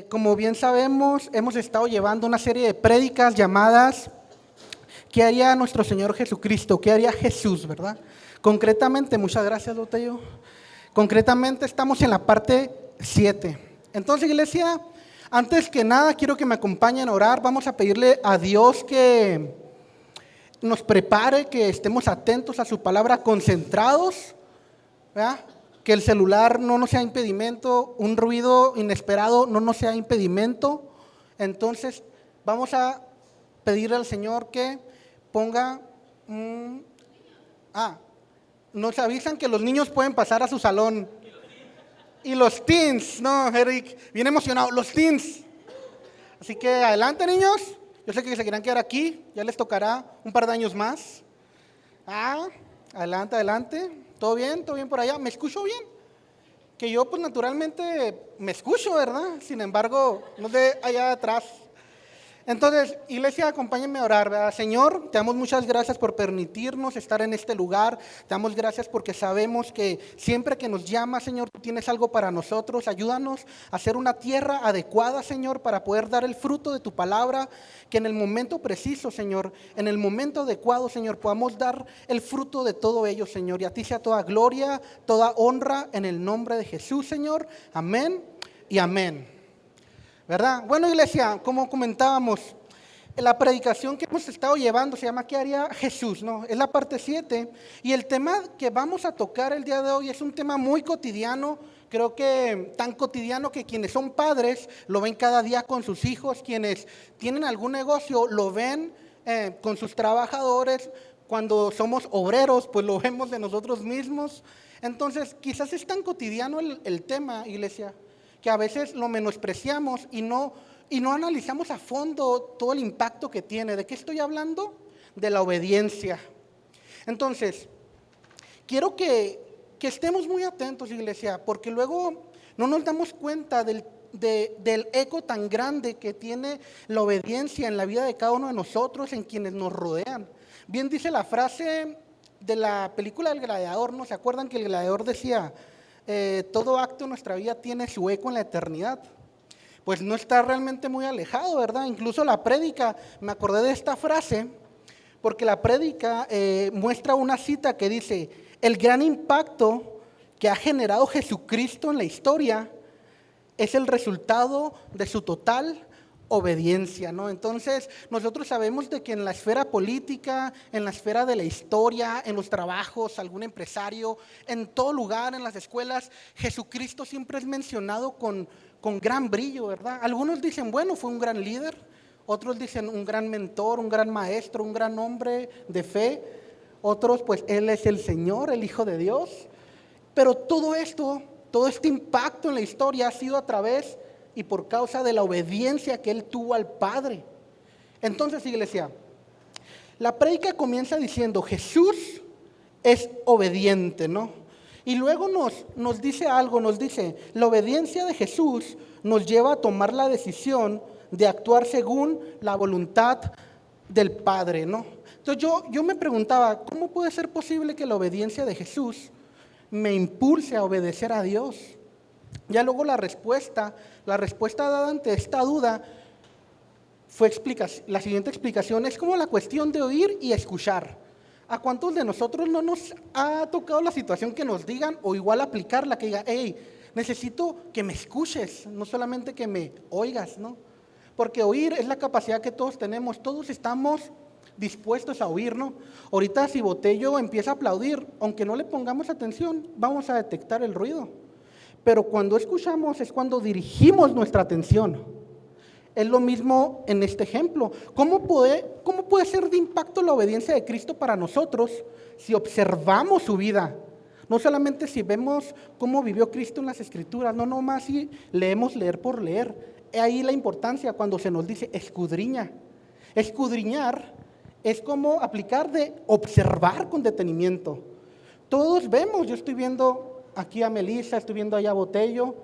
Como bien sabemos, hemos estado llevando una serie de prédicas llamadas ¿qué haría nuestro Señor Jesucristo? ¿Qué haría Jesús, verdad? Concretamente, muchas gracias, Lotello. Concretamente estamos en la parte 7. Entonces, iglesia, antes que nada quiero que me acompañen a orar. Vamos a pedirle a Dios que nos prepare, que estemos atentos a su palabra, concentrados, ¿verdad? Que el celular no nos sea impedimento, un ruido inesperado no nos sea impedimento. Entonces vamos a pedirle al Señor que ponga, nos avisan que los niños pueden pasar a su salón. Y los teens, no, Eric, bien emocionado, los teens. Así que adelante, niños. Yo sé que se quieran quedar aquí, ya les tocará un par de años más. Adelante, adelante. ¿Todo bien por allá? ¿Me escucho bien? Que yo pues naturalmente me escucho, ¿verdad? Sin embargo, no sé allá atrás. Entonces, iglesia, acompáñenme a orar, ¿verdad? Señor, te damos muchas gracias por permitirnos estar en este lugar. Te damos gracias porque sabemos que siempre que nos llamas, Señor, tú tienes algo para nosotros. Ayúdanos a hacer una tierra adecuada, Señor, para poder dar el fruto de tu palabra. Que en el momento preciso, Señor, en el momento adecuado, Señor, podamos dar el fruto de todo ello, Señor. Y a ti sea toda gloria, toda honra, en el nombre de Jesús, Señor. Amén y amén. ¿Verdad? Bueno, iglesia, como comentábamos, la predicación que hemos estado llevando se llama ¿qué haría Jesús? ¿No? Es la parte 7 y el tema que vamos a tocar el día de hoy es un tema muy cotidiano, creo que tan cotidiano que quienes son padres lo ven cada día con sus hijos, quienes tienen algún negocio lo ven con sus trabajadores, cuando somos obreros pues lo vemos de nosotros mismos. Entonces quizás es tan cotidiano el tema, iglesia, que a veces lo menospreciamos y no analizamos a fondo todo el impacto que tiene. ¿De qué estoy hablando? De la obediencia. Entonces, quiero que estemos muy atentos, iglesia, porque luego no nos damos cuenta del eco tan grande que tiene la obediencia en la vida de cada uno de nosotros, en quienes nos rodean. Bien dice la frase de la película del Gladiador, ¿no? ¿Se acuerdan que el Gladiador decía: todo acto en nuestra vida tiene su eco en la eternidad? Pues no está realmente muy alejado, ¿verdad? Incluso la prédica, me acordé de esta frase, porque la prédica muestra una cita que dice: el gran impacto que ha generado Jesucristo en la historia es el resultado de su total obediencia, ¿no? Entonces, nosotros sabemos de que en la esfera política, en la esfera de la historia, en los trabajos, algún empresario, en todo lugar, en las escuelas, Jesucristo siempre es mencionado con gran brillo, ¿verdad? Algunos dicen, bueno, fue un gran líder, otros dicen un gran mentor, un gran maestro, un gran hombre de fe, otros pues Él es el Señor, el Hijo de Dios, pero todo este impacto en la historia ha sido a través y por causa de la obediencia que Él tuvo al Padre. Entonces, iglesia, la prédica comienza diciendo: Jesús es obediente, ¿no? Y luego nos dice algo, nos dice: la obediencia de Jesús nos lleva a tomar la decisión de actuar según la voluntad del Padre, ¿no? Entonces yo me preguntaba, ¿cómo puede ser posible que la obediencia de Jesús me impulse a obedecer a Dios? Ya luego la respuesta dada ante esta duda fue la siguiente explicación: es como la cuestión de oír y escuchar. ¿A cuántos de nosotros no nos ha tocado la situación que nos digan, o igual aplicarla, que diga: hey, necesito que me escuches, no solamente que me oigas, ¿no? Porque oír es la capacidad que todos tenemos, todos estamos dispuestos a oír, ¿no? Ahorita si Botello empieza a aplaudir, aunque no le pongamos atención, vamos a detectar el ruido. Pero cuando escuchamos es cuando dirigimos nuestra atención. Es lo mismo en este ejemplo. ¿Cómo puede ser de impacto la obediencia de Cristo para nosotros si observamos su vida? No solamente si vemos cómo vivió Cristo en las Escrituras, no nomás si leemos leer por leer. Es ahí la importancia cuando se nos dice escudriña. Escudriñar es como aplicar de observar con detenimiento. Todos vemos, yo estoy viendo aquí a Melissa, estoy viendo allá a Botello,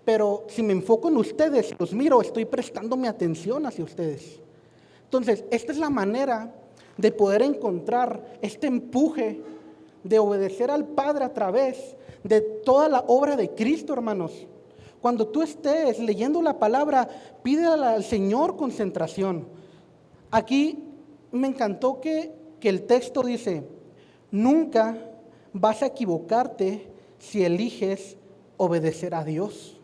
pero si me enfoco en ustedes, los miro, estoy prestando mi atención hacia ustedes. Entonces, esta es la manera de poder encontrar este empuje de obedecer al Padre a través de toda la obra de Cristo, hermanos. Cuando tú estés leyendo la palabra, pídele al Señor concentración. Aquí me encantó que el texto dice, nunca vas a equivocarte si eliges obedecer a Dios.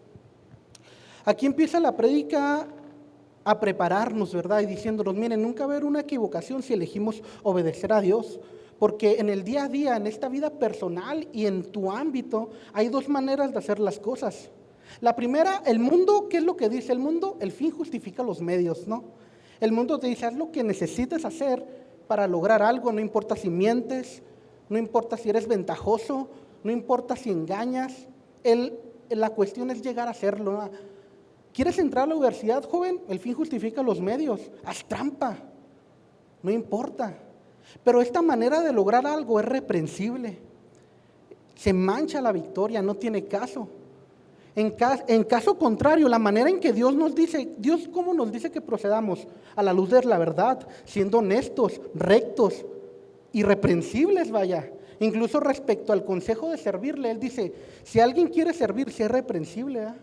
Aquí empieza la prédica a prepararnos, ¿verdad? Y diciéndonos, miren, nunca va a haber una equivocación si elegimos obedecer a Dios. Porque en el día a día, en esta vida personal y en tu ámbito, hay dos maneras de hacer las cosas. La primera, el mundo, ¿qué es lo que dice el mundo? El fin justifica los medios, ¿no? El mundo te dice, haz lo que necesites hacer para lograr algo, no importa si mientes, no importa si eres ventajoso, no importa si engañas, la cuestión es llegar a hacerlo, ¿no? ¿Quieres entrar a la universidad, joven? El fin justifica los medios, haz trampa, no importa. Pero esta manera de lograr algo es reprensible, se mancha la victoria, no tiene caso. En caso contrario, la manera en que Dios nos dice, Dios cómo nos dice que procedamos a la luz de la verdad, siendo honestos, rectos, irreprensibles, vaya. Incluso respecto al consejo de servirle, Él dice, si alguien quiere servir, sea irreprensible, ¿eh?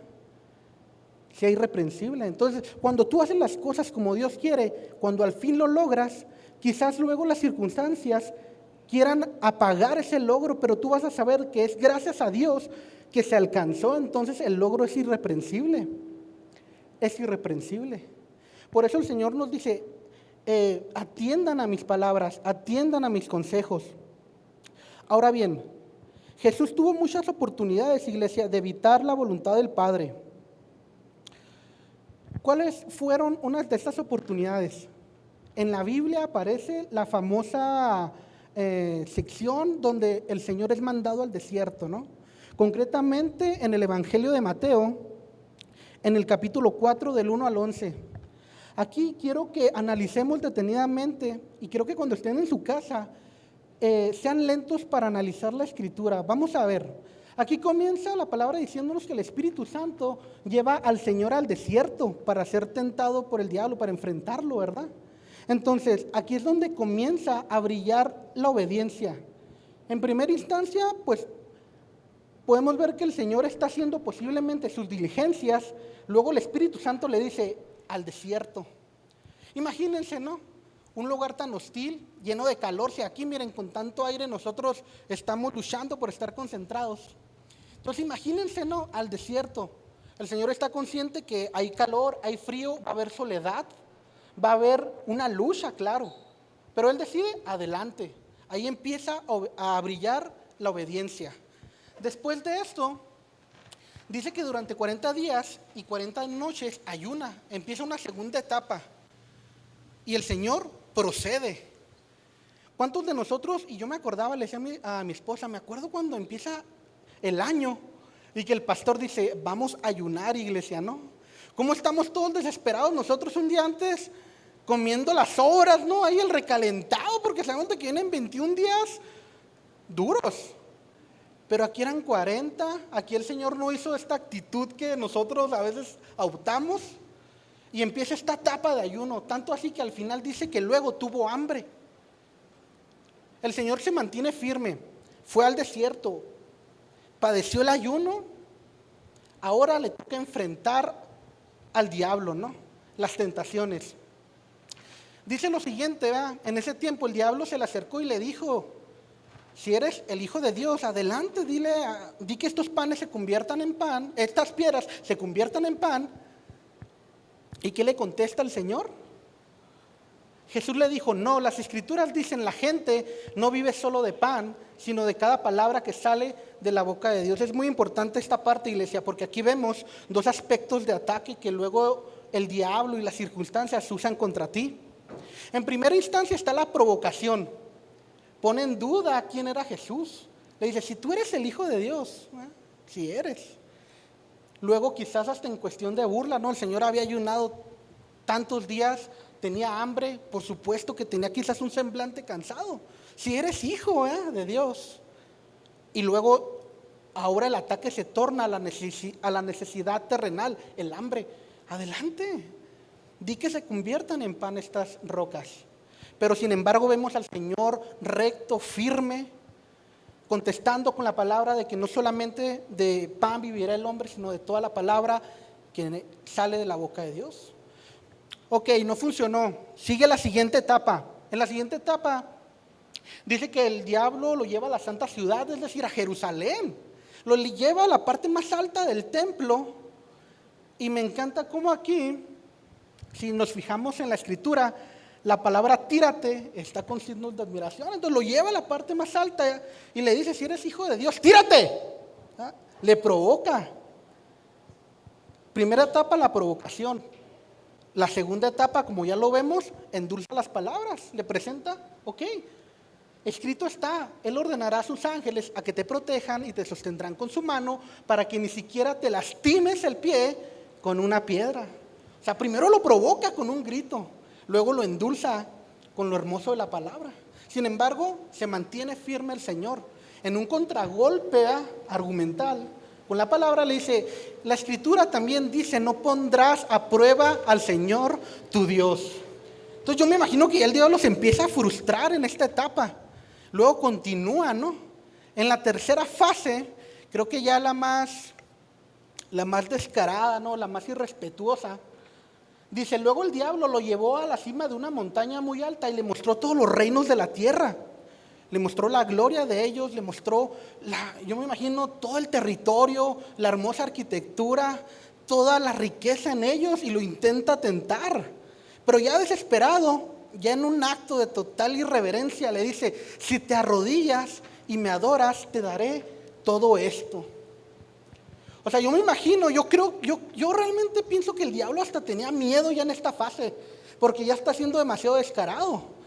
Sea irreprensible. Entonces, cuando tú haces las cosas como Dios quiere, cuando al fin lo logras, quizás luego las circunstancias quieran apagar ese logro, pero tú vas a saber que es gracias a Dios que se alcanzó, entonces el logro es irreprensible. Es irreprensible. Por eso el Señor nos dice, atiendan a mis palabras, atiendan a mis consejos. Ahora bien, Jesús tuvo muchas oportunidades, iglesia, de evitar la voluntad del Padre. ¿Cuáles fueron unas de estas oportunidades? En la Biblia aparece la famosa sección donde el Señor es mandado al desierto, ¿no? Concretamente en el Evangelio de Mateo, en el capítulo 4 del 1 al 11. Aquí quiero que analicemos detenidamente y quiero que cuando estén en su casa sean lentos para analizar la Escritura. Vamos a ver, aquí comienza la palabra diciéndonos que el Espíritu Santo lleva al Señor al desierto para ser tentado por el diablo, para enfrentarlo, ¿verdad? Entonces, aquí es donde comienza a brillar la obediencia. En primera instancia, pues podemos ver que el Señor está haciendo posiblemente sus diligencias, luego el Espíritu Santo le dice, al desierto. Imagínense, ¿no? Un lugar tan hostil, lleno de calor, si aquí, miren, con tanto aire nosotros estamos luchando por estar concentrados. Entonces, imagínense, ¿no? Al desierto. El Señor está consciente que hay calor, hay frío, va a haber soledad, va a haber una lucha, claro. Pero Él decide, adelante. Ahí empieza a brillar la obediencia. Después de esto, dice que durante 40 días y 40 noches ayuna, empieza una segunda etapa y el Señor procede. ¿Cuántos de nosotros, y yo me acordaba, le decía a mi esposa, me acuerdo cuando empieza el año y que el pastor dice, vamos a ayunar, iglesia, ¿no? ¿Cómo estamos todos desesperados nosotros un día antes comiendo las sobras, ¿no? Ahí el recalentado, porque sabemos que vienen 21 días duros. Pero aquí eran 40, aquí el Señor no hizo esta actitud que nosotros a veces adoptamos y empieza esta etapa de ayuno, tanto así que al final dice que luego tuvo hambre. El Señor se mantiene firme, fue al desierto, padeció el ayuno, ahora le toca enfrentar al diablo, ¿no? Las tentaciones. Dice lo siguiente, ¿verdad? En ese tiempo el diablo se le acercó y le dijo, si eres el Hijo de Dios, adelante, di que estos panes se conviertan en pan, estas piedras se conviertan en pan. ¿Y qué le contesta el Señor? Jesús le dijo, no, las Escrituras dicen, la gente no vive solo de pan, sino de cada palabra que sale de la boca de Dios. Es muy importante esta parte, iglesia, porque aquí vemos dos aspectos de ataque que luego el diablo y las circunstancias usan contra ti. En primera instancia está la provocación. Pone en duda quién era Jesús. Le dice, si tú eres el Hijo de Dios, si eres. Luego quizás hasta en cuestión de burla, ¿no? El Señor había ayunado tantos días, tenía hambre, por supuesto que tenía quizás un semblante cansado. Si eres hijo de Dios. Y luego ahora el ataque se torna a la necesidad terrenal, el hambre. Adelante, di que se conviertan en pan estas rocas. Pero sin embargo vemos al Señor recto, firme, contestando con la palabra de que no solamente de pan vivirá el hombre, sino de toda la palabra que sale de la boca de Dios. Ok, no funcionó. Sigue la siguiente etapa. En la siguiente etapa dice que el diablo lo lleva a la santa ciudad, es decir, a Jerusalén. Lo lleva a la parte más alta del templo. Y me encanta cómo aquí, si nos fijamos en la escritura, la palabra tírate está con signos de admiración. Entonces lo lleva a la parte más alta y le dice, si eres hijo de Dios, tírate. ¿Ah? Le provoca. Primera etapa, la provocación. La segunda etapa, como ya lo vemos, endulza las palabras. Le presenta, ok, escrito está, Él ordenará a sus ángeles a que te protejan y te sostendrán con su mano para que ni siquiera te lastimes el pie con una piedra. O sea, primero lo provoca con un grito, luego lo endulza con lo hermoso de la palabra. Sin embargo, se mantiene firme el Señor. En un contragolpe argumental, con la palabra le dice, la escritura también dice, no pondrás a prueba al Señor tu Dios. Entonces yo me imagino que el diablo se empieza a frustrar en esta etapa. Luego continúa, ¿no? En la tercera fase, creo que ya la más descarada, ¿no? La más irrespetuosa. Dice, luego el diablo lo llevó a la cima de una montaña muy alta y le mostró todos los reinos de la tierra. Le mostró la gloria de ellos, le mostró, yo me imagino, todo el territorio, la hermosa arquitectura, toda la riqueza en ellos y lo intenta tentar. Pero ya desesperado, ya en un acto de total irreverencia, le dice, si te arrodillas y me adoras, te daré todo esto. O sea, yo me imagino, yo realmente pienso que el diablo hasta tenía miedo ya en esta fase, porque ya está siendo demasiado descarado.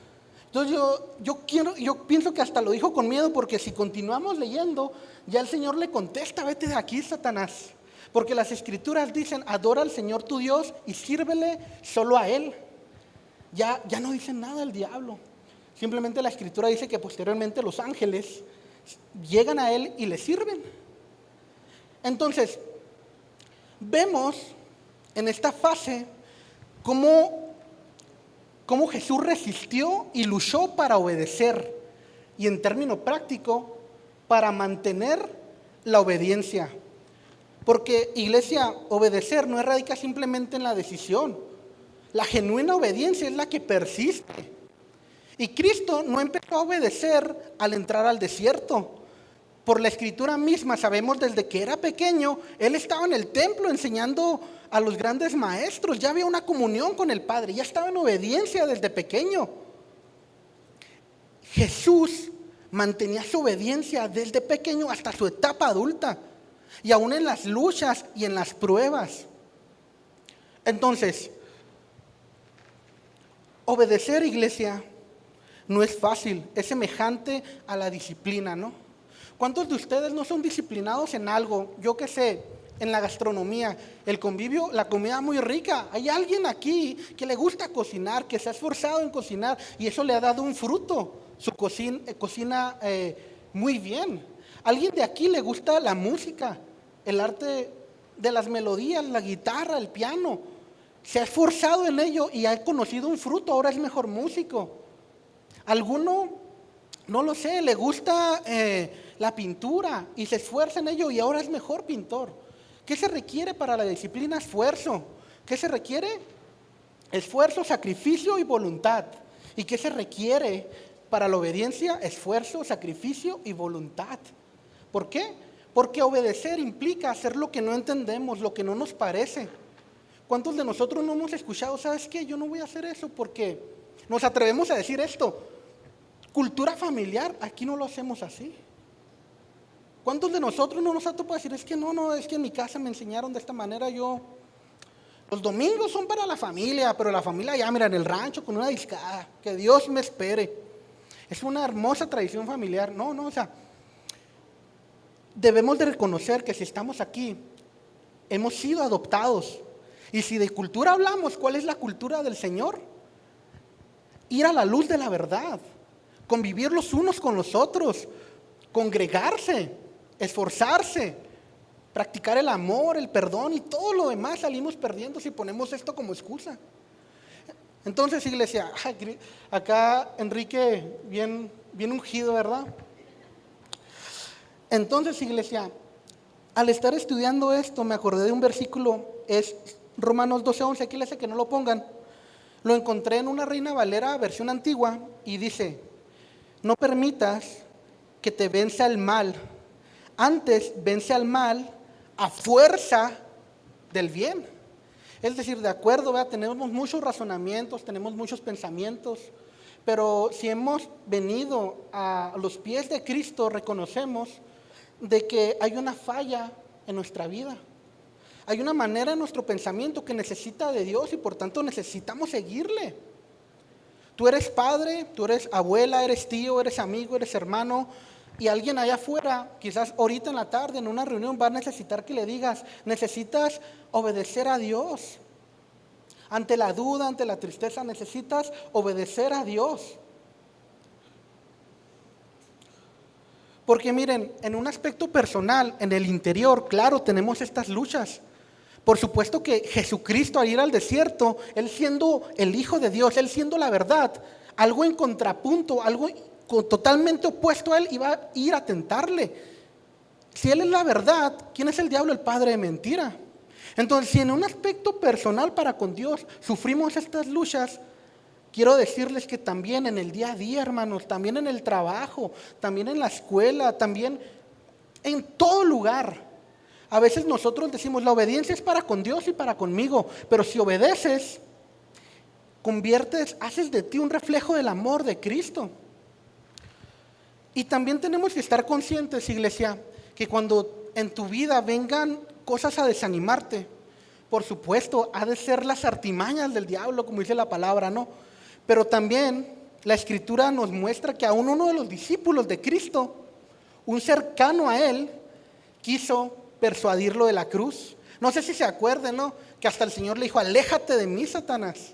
Entonces yo pienso que hasta lo dijo con miedo, porque si continuamos leyendo, ya el Señor le contesta, vete de aquí, Satanás. Porque las escrituras dicen, adora al Señor tu Dios y sírvele solo a Él. Ya no dicen nada el diablo. Simplemente la escritura dice que posteriormente los ángeles llegan a Él y le sirven. Entonces, vemos en esta fase cómo Jesús resistió y luchó para obedecer, y en término práctico, para mantener la obediencia. Porque, iglesia, obedecer no radica simplemente en la decisión. La genuina obediencia es la que persiste. Y Cristo no empezó a obedecer al entrar al desierto. Por la escritura misma sabemos desde que era pequeño, Él estaba en el templo enseñando a los grandes maestros, ya había una comunión con el Padre, ya estaba en obediencia desde pequeño. Jesús mantenía su obediencia desde pequeño hasta su etapa adulta, y aún en las luchas y en las pruebas. Entonces, obedecer, iglesia, no es fácil, es semejante a la disciplina, ¿no? ¿Cuántos de ustedes no son disciplinados en algo? Yo qué sé, en la gastronomía, el convivio, la comida muy rica. Hay alguien aquí que le gusta cocinar, que se ha esforzado en cocinar y eso le ha dado un fruto. Su cocina muy bien. Alguien de aquí le gusta la música, el arte de las melodías, la guitarra, el piano. Se ha esforzado en ello y ha conocido un fruto, ahora es mejor músico. Alguno, no lo sé, le gusta la pintura y se esfuerza en ello y ahora es mejor pintor. ¿Qué se requiere para la disciplina? Esfuerzo. ¿Qué se requiere? Esfuerzo, sacrificio y voluntad. ¿Y qué se requiere para la obediencia? Esfuerzo, sacrificio y voluntad. ¿Por qué? Porque obedecer implica hacer lo que no entendemos, lo que no nos parece. ¿Cuántos de nosotros no hemos escuchado, sabes qué? Yo no voy a hacer eso porque nos atrevemos a decir esto. Cultura familiar, aquí no lo hacemos así. ¿Cuántos de nosotros no nos ha tocado decir, es que es que en mi casa me enseñaron de esta manera, los domingos son para la familia, pero la familia ya, mira, en el rancho con una discada, que Dios me espere. Es una hermosa tradición familiar. O sea, debemos de reconocer que si estamos aquí, hemos sido adoptados. Y si de cultura hablamos, ¿cuál es la cultura del Señor? Ir a la luz de la verdad, convivir los unos con los otros, congregarse, esforzarse, practicar el amor, el perdón y todo lo demás salimos perdiendo si ponemos esto como excusa. Entonces, iglesia, acá Enrique bien ungido, ¿verdad? Entonces, iglesia, al estar estudiando esto, me acordé de un versículo, es Romanos 12:11, aquí les hace que no lo pongan. Lo encontré en una Reina Valera versión antigua y dice: no permitas que te venza el mal, antes vence al mal a fuerza del bien. Es decir, de acuerdo, ¿verdad? Tenemos muchos razonamientos, tenemos muchos pensamientos, pero si hemos venido a los pies de Cristo, reconocemos de que hay una falla en nuestra vida. Hay una manera en nuestro pensamiento que necesita de Dios y por tanto necesitamos seguirle. Tú eres padre, tú eres abuela, eres tío, eres amigo, eres hermano, y alguien allá afuera, quizás ahorita en la tarde en una reunión, va a necesitar que le digas: necesitas obedecer a Dios. Ante la duda, ante la tristeza, necesitas obedecer a Dios. Porque miren, en un aspecto personal, en el interior, claro, tenemos estas luchas. Por supuesto que Jesucristo, al ir al desierto, Él siendo el Hijo de Dios, Él siendo la verdad, algo en contrapunto, algo totalmente opuesto a Él, iba a ir a tentarle. Si Él es la verdad, ¿quién es el diablo? El padre de mentira. Entonces, si en un aspecto personal para con Dios sufrimos estas luchas, quiero decirles que también en el día a día, hermanos, también en el trabajo, también en la escuela, también en todo lugar. A veces nosotros decimos: la obediencia es para con Dios y para conmigo, pero si obedeces, haces de ti un reflejo del amor de Cristo. Y también tenemos que estar conscientes, iglesia, que cuando en tu vida vengan cosas a desanimarte, por supuesto, ha de ser las artimañas del diablo, como dice la palabra, ¿no? Pero también la Escritura nos muestra que aún uno de los discípulos de Cristo, un cercano a Él, quiso persuadirlo de la cruz. No sé si se acuerdan, ¿no? Que hasta el Señor le dijo: aléjate de mí, Satanás.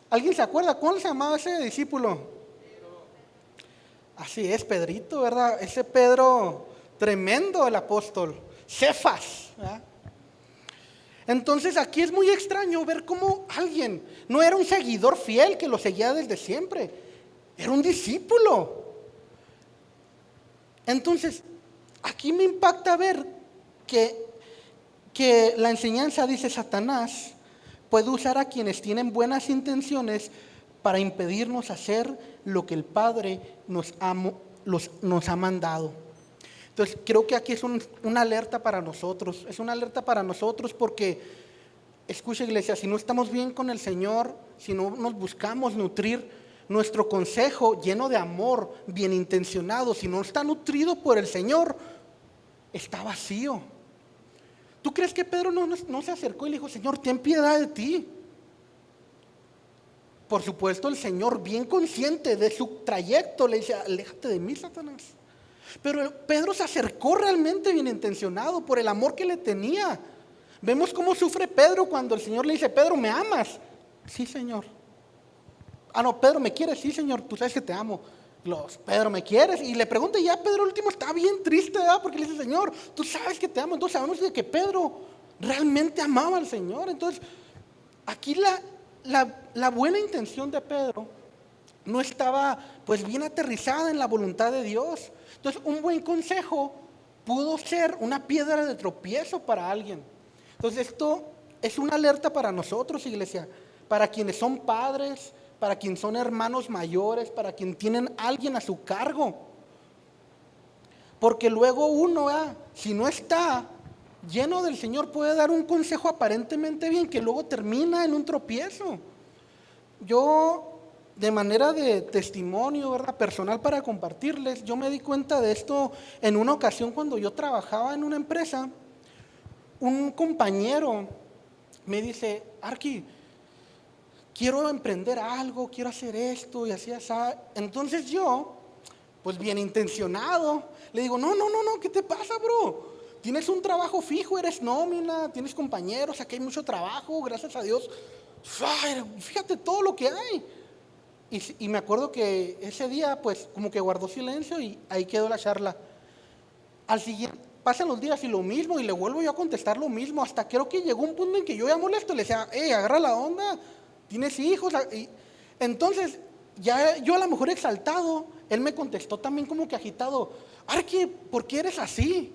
¿Alguien se acuerda? ¿Cómo se llamaba ese discípulo? Así es, Pedrito, ¿verdad? Ese Pedro tremendo, el apóstol, Cefas, ¿verdad? Entonces aquí es muy extraño ver cómo alguien no era un seguidor fiel que lo seguía desde siempre, era un discípulo. Entonces aquí me impacta ver que la enseñanza dice: Satanás puede usar a quienes tienen buenas intenciones para impedirnos hacer lo que el Padre nos ha mandado. Entonces creo que aquí es una alerta para nosotros, es una alerta para nosotros porque, escucha, iglesia, si no estamos bien con el Señor, si no nos buscamos nutrir, nuestro consejo lleno de amor, bien intencionado, si no está nutrido por el Señor, está vacío. ¿Tú crees que Pedro no se acercó y le dijo: Señor, ten piedad de ti? Por supuesto, el Señor, bien consciente de su trayecto, le dice: aléjate de mí, Satanás. Pero Pedro se acercó realmente bien intencionado por el amor que le tenía. Vemos cómo sufre Pedro cuando el Señor le dice: Pedro, ¿me amas? Sí, Señor. Ah, no, Pedro, ¿me quieres? Sí, Señor, tú sabes que te amo. Pedro, ¿me quieres? Y le pregunta, y ya Pedro último está bien triste, ¿verdad? Porque le dice: Señor, tú sabes que te amo. Entonces sabemos de que Pedro realmente amaba al Señor. Entonces aquí la buena intención de Pedro no estaba pues bien aterrizada en la voluntad de Dios. Entonces un buen consejo pudo ser una piedra de tropiezo para alguien. Entonces esto es una alerta para nosotros, iglesia, para quienes son padres, para quienes son hermanos mayores, para quienes tienen a alguien a su cargo. Porque luego uno, si no está lleno del Señor, puede dar un consejo aparentemente bien que luego termina en un tropiezo. Yo, de manera de testimonio, ¿verdad?, personal para compartirles, yo me di cuenta de esto en una ocasión cuando yo trabajaba en una empresa. Un compañero me dice: Arqui, quiero emprender algo, quiero hacer esto y así, así. Entonces yo, pues bien intencionado, le digo: no, ¿qué te pasa, bro? Tienes un trabajo fijo, eres nómina, tienes compañeros, aquí hay mucho trabajo, gracias a Dios. Fíjate todo lo que hay. Y me acuerdo que ese día, pues, como que guardó silencio y ahí quedó la charla. Al siguiente, pasan los días y lo mismo, y le vuelvo yo a contestar lo mismo, hasta creo que llegó un punto en que yo ya molesto, le decía: agarra la onda, tienes hijos. Y entonces ya yo a lo mejor exaltado, él me contestó también como que agitado: Arqui, ¿por qué eres así?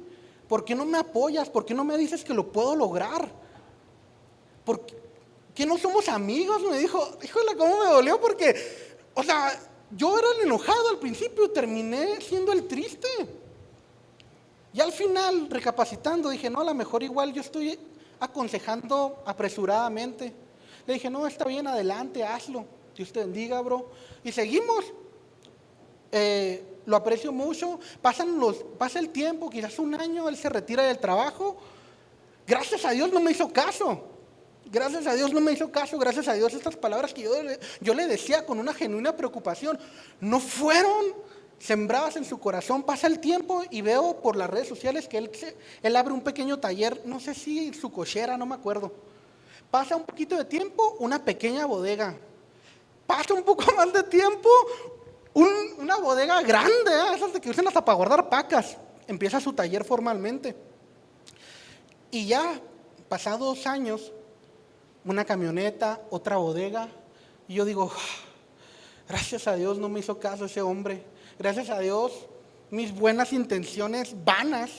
¿Por qué no me apoyas? ¿Por qué no me dices que lo puedo lograr? ¿Por qué no somos amigos? Me dijo. Híjole, cómo me dolió, porque, o sea, yo era el enojado al principio, terminé siendo el triste. Y al final, recapacitando, dije: no, a lo mejor igual yo estoy aconsejando apresuradamente. Le dije: no, está bien, adelante, hazlo. Dios te bendiga, bro. Y seguimos. Lo aprecio mucho. Pasa el tiempo, quizás un año, él se retira del trabajo. Gracias a Dios no me hizo caso. Gracias a Dios no me hizo caso. Gracias a Dios estas palabras que yo le decía con una genuina preocupación no fueron sembradas en su corazón. Pasa el tiempo y veo por las redes sociales que él abre un pequeño taller, no sé si su cochera, no me acuerdo. Pasa un poquito de tiempo, una pequeña bodega. Pasa un poco más de tiempo, una bodega grande, esas de que usan hasta para guardar pacas. Empieza su taller formalmente. Y ya, pasados 2 años, una camioneta, otra bodega. Y yo digo: gracias a Dios no me hizo caso ese hombre. Gracias a Dios mis buenas intenciones vanas,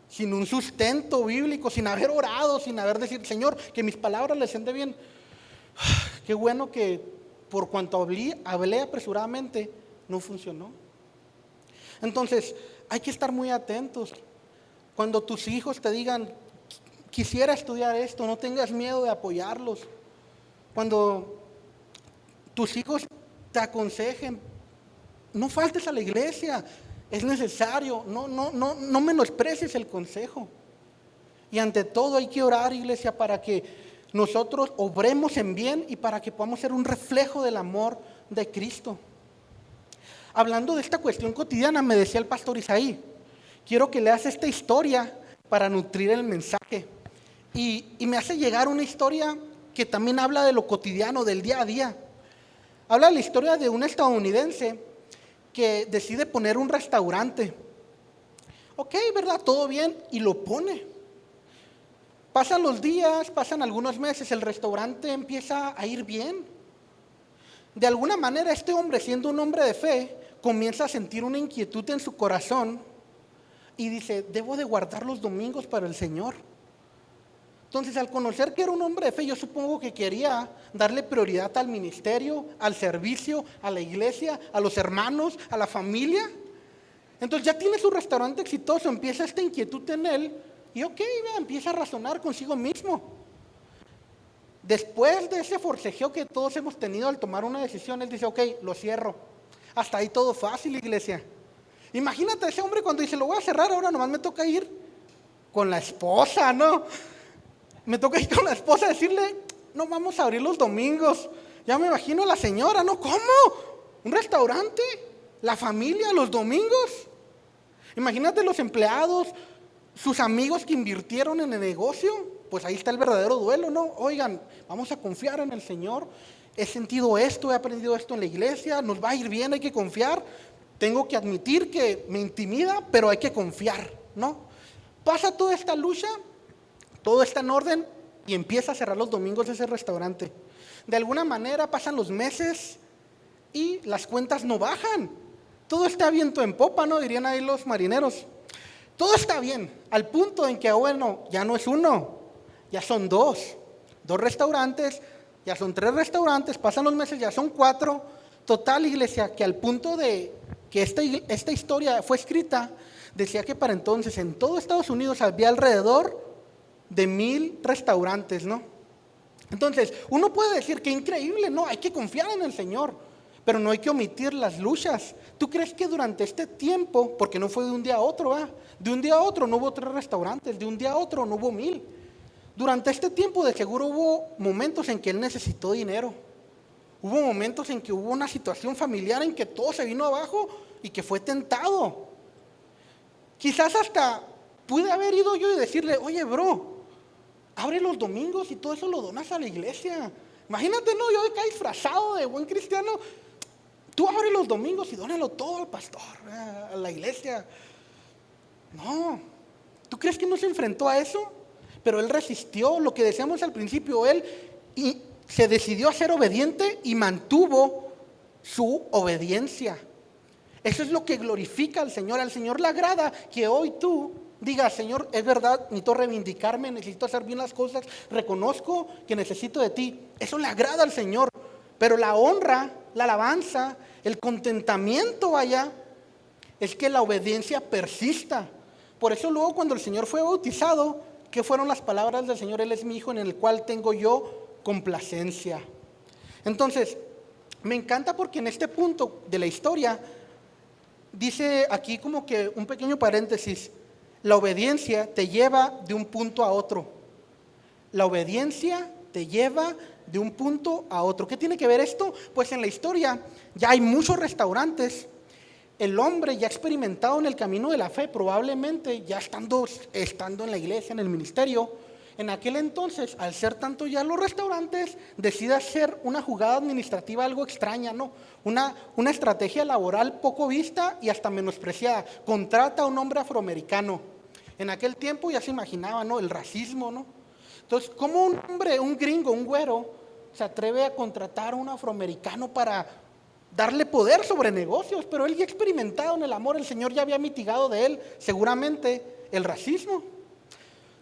sin un sustento bíblico, sin haber orado, sin haber decir: Señor, que mis palabras le sienten bien. Qué bueno que por cuanto hablé apresuradamente, no funcionó. Entonces, hay que estar muy atentos. Cuando tus hijos te digan: quisiera estudiar esto, no tengas miedo de apoyarlos. Cuando tus hijos te aconsejen: no faltes a la iglesia, es necesario, no menosprecies el consejo. Y ante todo hay que orar, iglesia, para que nosotros obremos en bien y para que podamos ser un reflejo del amor de Cristo. Hablando de esta cuestión cotidiana, me decía el pastor Isaí: quiero que leas esta historia para nutrir el mensaje. Y me hace llegar una historia que también habla de lo cotidiano, del día a día. Habla de la historia de un estadounidense que decide poner un restaurante. Ok, ¿verdad? Todo bien, y lo pone. Pasan los días, pasan algunos meses, el restaurante empieza a ir bien. De alguna manera este hombre, siendo un hombre de fe, comienza a sentir una inquietud en su corazón y dice: debo de guardar los domingos para el Señor. Entonces, al conocer que era un hombre de fe, yo supongo que quería darle prioridad al ministerio, al servicio, a la iglesia, a los hermanos, a la familia. Entonces ya tiene su restaurante exitoso, empieza esta inquietud en él y empieza a razonar consigo mismo. Después de ese forcejeo que todos hemos tenido al tomar una decisión, él dice: ok, lo cierro. Hasta ahí todo fácil, iglesia. Imagínate a ese hombre cuando dice: lo voy a cerrar, ahora nomás me toca ir con la esposa, ¿no? Me toca ir con la esposa a decirle: no vamos a abrir los domingos. Ya me imagino a la señora, ¿no? ¿Cómo? ¿Un restaurante? ¿La familia los domingos? Imagínate los empleados, sus amigos que invirtieron en el negocio. Pues ahí está el verdadero duelo, ¿no? Oigan, vamos a confiar en el Señor. He sentido esto, he aprendido esto en la iglesia, nos va a ir bien, hay que confiar. Tengo que admitir que me intimida, pero hay que confiar, ¿no? Pasa toda esta lucha, todo está en orden y empieza a cerrar los domingos ese restaurante. De alguna manera pasan los meses y las cuentas no bajan. Todo está viento en popa, ¿no? Dirían ahí los marineros. Todo está bien, al punto en que, ya no es uno, ya son 2 restaurantes, ya son 3 restaurantes, pasan los meses, ya son 4. Total, iglesia, que al punto de que esta historia fue escrita, decía que para entonces en todo Estados Unidos había alrededor de 1,000 restaurantes, ¿no? Entonces, uno puede decir: qué increíble, ¿no? Hay que confiar en el Señor, pero no hay que omitir las luchas. ¿Tú crees que durante este tiempo, porque no fue de un día a otro, de un día a otro no hubo 3 restaurantes, de un día a otro no hubo 1,000? Durante este tiempo de seguro hubo momentos en que él necesitó dinero. Hubo momentos en que hubo una situación familiar en que todo se vino abajo y que fue tentado. Quizás hasta pude haber ido yo y decirle: oye, bro, abre los domingos y todo eso lo donas a la iglesia. Imagínate, ¿no? Yo acá disfrazado de buen cristiano. Tú abre los domingos y dónalo todo al pastor, a la iglesia. No. ¿Tú crees que no se enfrentó a eso? Pero él resistió, lo que decíamos al principio, él se decidió a ser obediente y mantuvo su obediencia. Eso es lo que glorifica al Señor. Al Señor le agrada que hoy tú digas: Señor, es verdad, necesito reivindicarme, necesito hacer bien las cosas, reconozco que necesito de ti. Eso le agrada al Señor. Pero la honra, la alabanza, el contentamiento, vaya, es que la obediencia persista. Por eso luego cuando el Señor fue bautizado, ¿qué fueron las palabras del Señor? Él es mi Hijo en el cual tengo yo complacencia. Entonces, me encanta porque en este punto de la historia dice aquí como que un pequeño paréntesis: la obediencia te lleva de un punto a otro. La obediencia te lleva de un punto a otro. ¿Qué tiene que ver esto? Pues en la historia ya hay muchos restaurantes. El hombre ya experimentado en el camino de la fe, probablemente ya estando en la iglesia, en el ministerio, en aquel entonces, al ser tanto ya los restaurantes, decide hacer una jugada administrativa algo extraña, ¿no? Una estrategia laboral poco vista y hasta menospreciada. Contrata a un hombre afroamericano. En aquel tiempo ya se imaginaba, ¿no?, el racismo, ¿no? Entonces, ¿cómo un hombre, un gringo, un güero, se atreve a contratar a un afroamericano para darle poder sobre negocios? Pero él ya experimentado en el amor, el Señor ya había mitigado de él seguramente el racismo.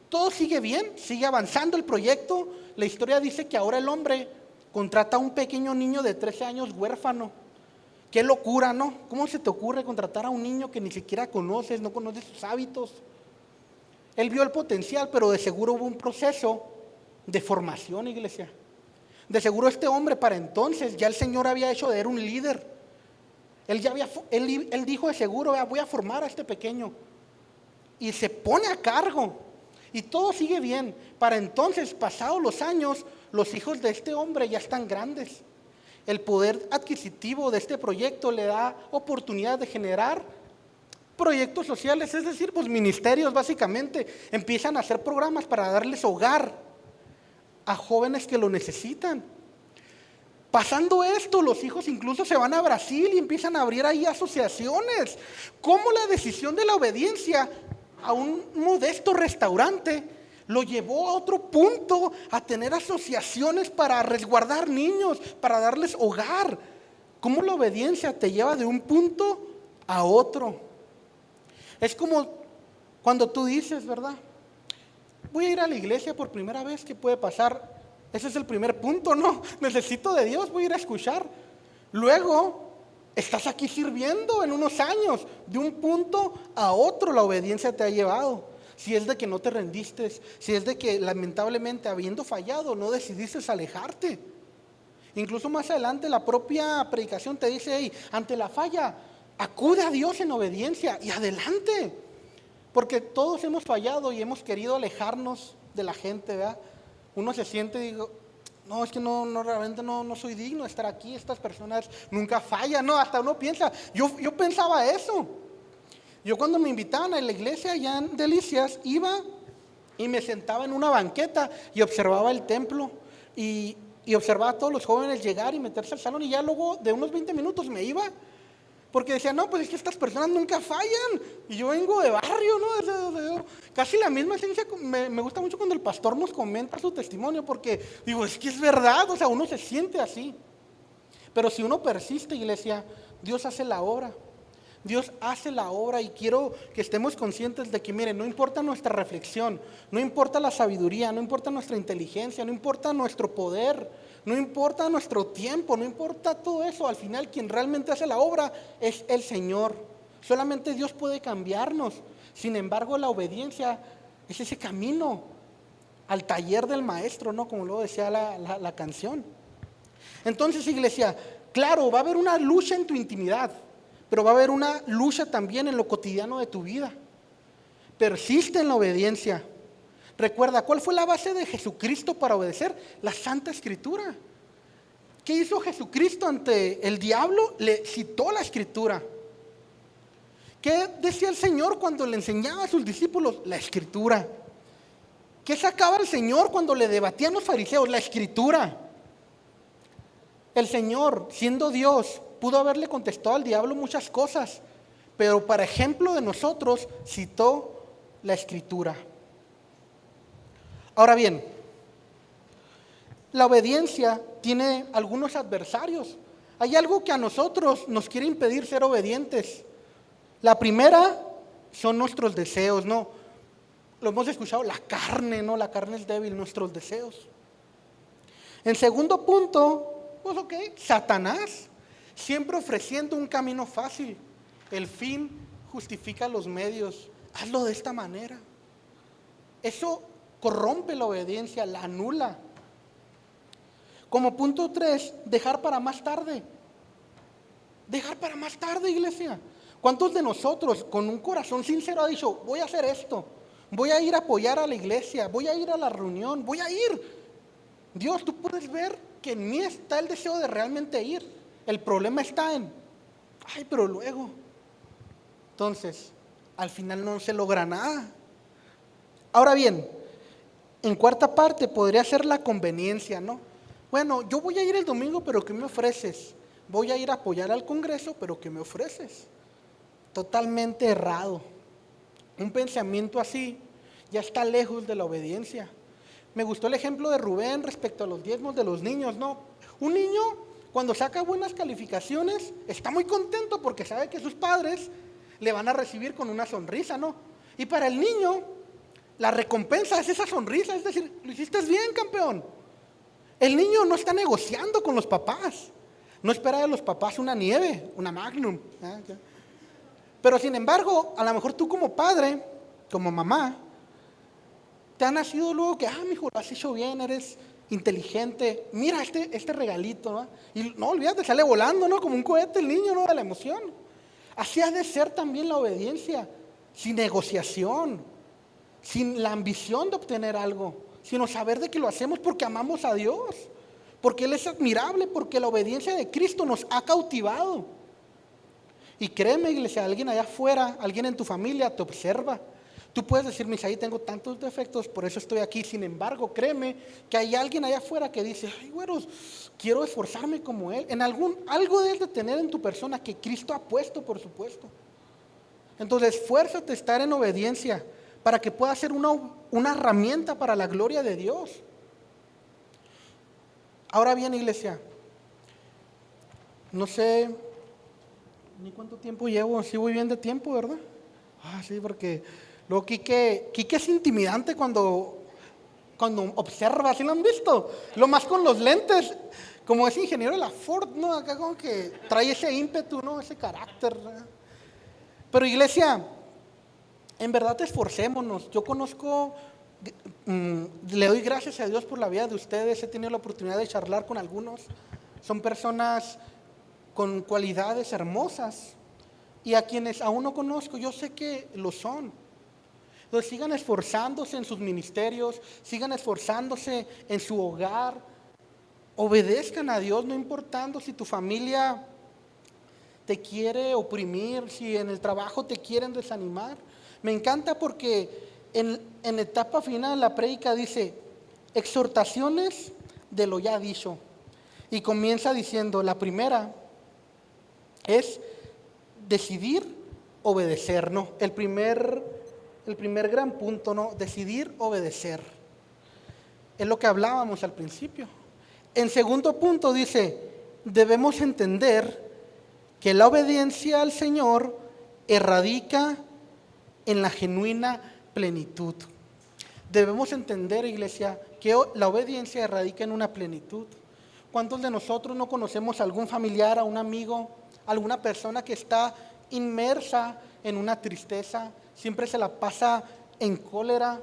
Todo sigue bien, sigue avanzando el proyecto. La historia dice que ahora el hombre contrata a un pequeño niño de 13 años huérfano. Qué locura, ¿no? ¿Cómo se te ocurre contratar a un niño que ni siquiera conoces, no conoces sus hábitos? Él vio el potencial, pero de seguro hubo un proceso de formación, iglesia. De seguro este hombre para entonces ya el Señor había hecho de él un líder. Él dijo de seguro: voy a formar a este pequeño. Y se pone a cargo. Y todo sigue bien. Para entonces, pasados los años, los hijos de este hombre ya están grandes. El poder adquisitivo de este proyecto le da oportunidad de generar proyectos sociales, es decir, pues ministerios básicamente. Empiezan a hacer programas para darles hogar a jóvenes que lo necesitan. Pasando esto, los hijos incluso se van a Brasil y empiezan a abrir ahí asociaciones. ¿Cómo la decisión de la obediencia a un modesto restaurante lo llevó a otro punto, a tener asociaciones para resguardar niños, para darles hogar? ¿Cómo la obediencia te lleva de un punto a otro? Es como cuando tú dices, ¿verdad?, voy a ir a la iglesia por primera vez. ¿Qué puede pasar? Ese es el primer punto, ¿no? Necesito de Dios, voy a ir a escuchar. Luego, estás aquí sirviendo en unos años. De un punto a otro la obediencia te ha llevado. Si es de que no te rendiste, si es de que lamentablemente habiendo fallado no decidiste alejarte. Incluso más adelante la propia predicación te dice: hey, ante la falla, acude a Dios en obediencia y adelante. Porque todos hemos fallado y hemos querido alejarnos de la gente, ¿verdad? Uno se siente y digo: no, es que realmente no soy digno de estar aquí, estas personas nunca fallan, ¿no? Hasta uno piensa, yo pensaba eso. Yo cuando me invitaban a la iglesia allá en Delicias, iba y me sentaba en una banqueta y observaba el templo y observaba a todos los jóvenes llegar y meterse al salón, y ya luego de unos 20 minutos me iba. Porque decía: no, pues es que estas personas nunca fallan. Y yo vengo de barrio, ¿no? Casi la misma esencia. Me gusta mucho cuando el pastor nos comenta su testimonio, porque digo, es que es verdad, o sea, uno se siente así. Pero si uno persiste, iglesia, Dios hace la obra. Dios hace la obra, y quiero que estemos conscientes de que, miren, no importa nuestra reflexión, no importa la sabiduría, no importa nuestra inteligencia, no importa nuestro poder, no importa nuestro tiempo, no importa todo eso. Al final, quien realmente hace la obra es el Señor. Solamente Dios puede cambiarnos. Sin embargo, la obediencia es ese camino al taller del maestro, ¿no? Como luego decía la canción. Entonces, iglesia, claro, va a haber una lucha en tu intimidad, pero va a haber una lucha también en lo cotidiano de tu vida. Persiste en la obediencia. Recuerda, ¿cuál fue la base de Jesucristo para obedecer? La Santa Escritura. ¿Qué hizo Jesucristo ante el diablo? Le citó la Escritura. ¿Qué decía el Señor cuando le enseñaba a sus discípulos? La Escritura. ¿Qué sacaba el Señor cuando le debatían los fariseos? La Escritura. El Señor, siendo Dios, pudo haberle contestado al diablo muchas cosas, pero para ejemplo de nosotros citó la Escritura. Ahora bien, la obediencia tiene algunos adversarios. Hay algo que a nosotros nos quiere impedir ser obedientes. La primera son nuestros deseos, ¿no? Lo hemos escuchado, la carne, ¿no? La carne es débil, nuestros deseos. En segundo punto, pues ok, Satanás, siempre ofreciendo un camino fácil. El fin justifica los medios. Hazlo de esta manera. Eso corrompe la obediencia, la anula. Como punto 3, dejar para más tarde. Dejar para más tarde, iglesia. ¿Cuántos de nosotros con un corazón sincero ha dicho, voy a hacer esto, voy a ir a apoyar a la iglesia, voy a ir a la reunión, voy a ir? Dios, tú puedes ver que en mí está el deseo de realmente ir. El problema está en, pero luego. Entonces, al final no se logra nada. Ahora bien, en cuarta parte podría ser la conveniencia, ¿no? Bueno, yo voy a ir el domingo, pero ¿qué me ofreces? Voy a ir a apoyar al Congreso, pero ¿qué me ofreces? Totalmente errado. Un pensamiento así ya está lejos de la obediencia. Me gustó el ejemplo de Rubén respecto a los diezmos de los niños, ¿no? Un niño, cuando saca buenas calificaciones, está muy contento porque sabe que sus padres le van a recibir con una sonrisa, ¿no? Y para el niño, la recompensa es esa sonrisa, es decir, lo hiciste bien, campeón. El niño no está negociando con los papás, no espera de los papás una nieve, una Magnum. Pero sin embargo, a lo mejor tú como padre, como mamá, te ha nacido luego que, mijo, lo has hecho bien, eres inteligente, mira este regalito, ¿no? Y no, olvídate, sale volando, ¿no? Como un cohete el niño, ¿no? De la emoción. Así ha de ser también la obediencia, sin negociación, sin la ambición de obtener algo, sino saber de que lo hacemos porque amamos a Dios, porque Él es admirable, porque la obediencia de Cristo nos ha cautivado. Y créeme, iglesia, alguien allá afuera, alguien en tu familia te observa. Tú puedes decir, Misaí, tengo tantos defectos, por eso estoy aquí. Sin embargo, créeme que hay alguien allá afuera que dice, güeros, quiero esforzarme como él. Algo debes de tener en tu persona que Cristo ha puesto, por supuesto. Entonces, esfuérzate a estar en obediencia para que pueda ser una herramienta para la gloria de Dios. Ahora bien, iglesia, no sé ni cuánto tiempo llevo, sí voy bien de tiempo, ¿verdad? Sí, porque luego Quique es intimidante cuando observa, ¿sí lo han visto? Lo más con los lentes, como es ingeniero de la Ford, ¿no? Acá como que trae ese ímpetu, ¿no? Ese carácter, ¿verdad? Pero iglesia, en verdad esforcémonos. Yo conozco, le doy gracias a Dios por la vida de ustedes, he tenido la oportunidad de charlar con algunos, son personas con cualidades hermosas, y a quienes aún no conozco, yo sé que lo son. Entonces sigan esforzándose en sus ministerios, sigan esforzándose en su hogar, obedezcan a Dios, no importando si tu familia te quiere oprimir, si en el trabajo te quieren desanimar. Me encanta porque en etapa final la prédica dice, exhortaciones de lo ya dicho, y comienza diciendo, la primera es decidir obedecer, ¿no? El primer gran punto, ¿no? Decidir obedecer. Es lo que hablábamos al principio. En segundo punto dice, debemos entender que la obediencia al Señor radica en la genuina plenitud. Debemos entender, iglesia, que la obediencia radica en una plenitud. ¿Cuántos de nosotros no conocemos a algún familiar, a un amigo, alguna persona que está inmersa en una tristeza, siempre se la pasa en cólera,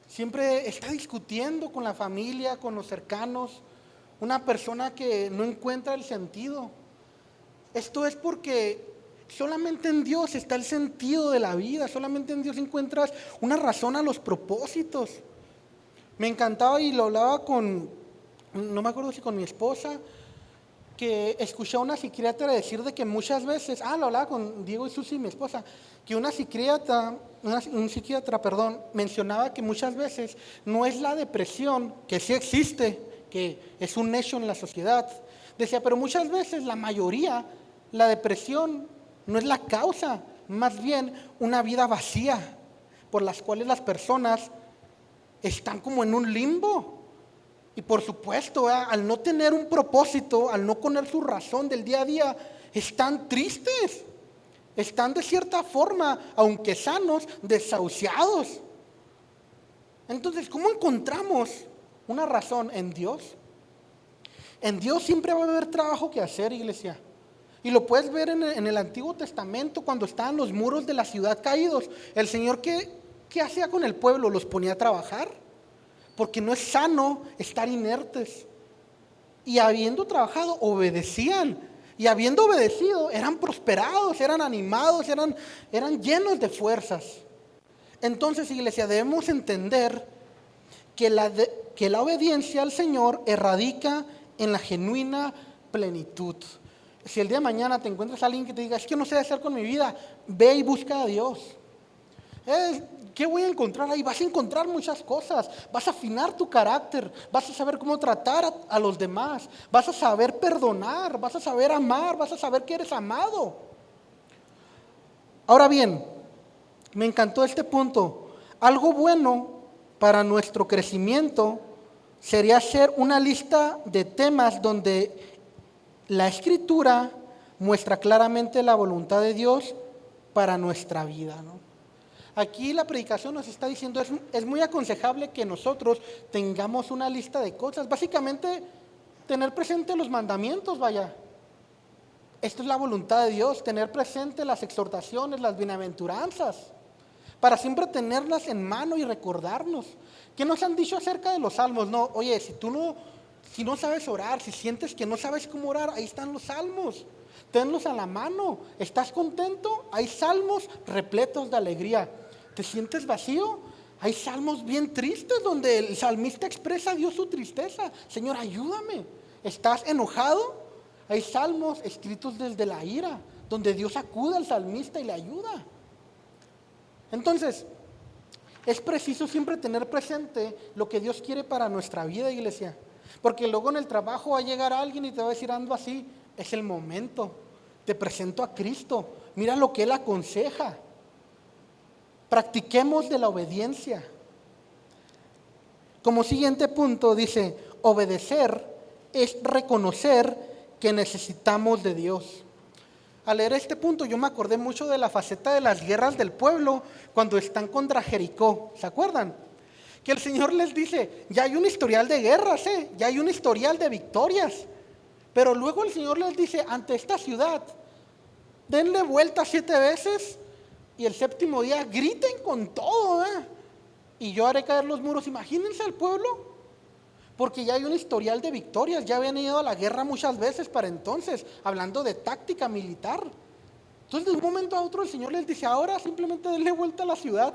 siempre está discutiendo con la familia, con los cercanos, una persona que no encuentra el sentido? Esto es porque solamente en Dios está el sentido de la vida, solamente en Dios encuentras una razón a los propósitos. Me encantaba y lo hablaba no me acuerdo si con mi esposa, que escuché a una psiquiatra decir de que muchas veces, lo hablaba con Diego y Susi, mi esposa, que un psiquiatra, mencionaba que muchas veces no es la depresión, que sí existe, que es un hecho en la sociedad. Decía, pero muchas veces, la mayoría, la depresión no es la causa, más bien una vida vacía, por las cuales las personas están como en un limbo. Y por supuesto, al no tener un propósito, al no poner su razón del día a día, están tristes. Están de cierta forma, aunque sanos, desahuciados. Entonces, ¿cómo encontramos una razón en Dios? En Dios siempre va a haber trabajo que hacer, iglesia. Y lo puedes ver en el Antiguo Testamento, cuando estaban los muros de la ciudad caídos. El Señor, ¿qué hacía con el pueblo? Los ponía a trabajar. Porque no es sano estar inertes. Y habiendo trabajado, obedecían. Y habiendo obedecido, eran prosperados, eran animados, eran llenos de fuerzas. Entonces, iglesia, debemos entender que la obediencia al Señor radica en la genuina plenitud. Si el día de mañana te encuentras a alguien que te diga, es que no sé qué hacer con mi vida, ve y busca a Dios. ¿Qué voy a encontrar ahí? Vas a encontrar muchas cosas. Vas a afinar tu carácter. Vas a saber cómo tratar a los demás. Vas a saber perdonar. Vas a saber amar. Vas a saber que eres amado. Ahora bien, me encantó este punto. Algo bueno para nuestro crecimiento sería hacer una lista de temas donde la Escritura muestra claramente la voluntad de Dios para nuestra vida, ¿no? Aquí la predicación nos está diciendo, es muy aconsejable que nosotros tengamos una lista de cosas. Básicamente, tener presente los mandamientos, vaya. Esto es la voluntad de Dios, tener presente las exhortaciones, las bienaventuranzas, para siempre tenerlas en mano y recordarnos. ¿Qué nos han dicho acerca de los salmos? No, oye, si no sabes orar, si sientes que no sabes cómo orar, ahí están los salmos. Tenlos a la mano. ¿Estás contento? Hay salmos repletos de alegría. ¿Te sientes vacío? Hay salmos bien tristes donde el salmista expresa a Dios su tristeza. Señor, ayúdame. ¿Estás enojado? Hay salmos escritos desde la ira, donde Dios acude al salmista y le ayuda. Entonces, es preciso siempre tener presente lo que Dios quiere para nuestra vida, iglesia. Porque luego en el trabajo va a llegar alguien y te va a decir, ando así. Es el momento. Te presento a Cristo. Mira lo que Él aconseja. Practiquemos de la obediencia. Como siguiente punto dice, obedecer es reconocer que necesitamos de Dios. Al leer este punto yo me acordé mucho de la faceta de las guerras del pueblo cuando están contra Jericó. ¿Se acuerdan? Que el Señor les dice, ya hay un historial de guerras, ya hay un historial de victorias. Pero luego el Señor les dice, ante esta ciudad, denle vuelta 7 veces y el séptimo día griten con todo, y yo haré caer los muros. Imagínense al pueblo, porque ya hay un historial de victorias, ya habían ido a la guerra muchas veces para entonces, hablando de táctica militar. Entonces de un momento a otro el Señor les dice, ahora simplemente denle vuelta a la ciudad.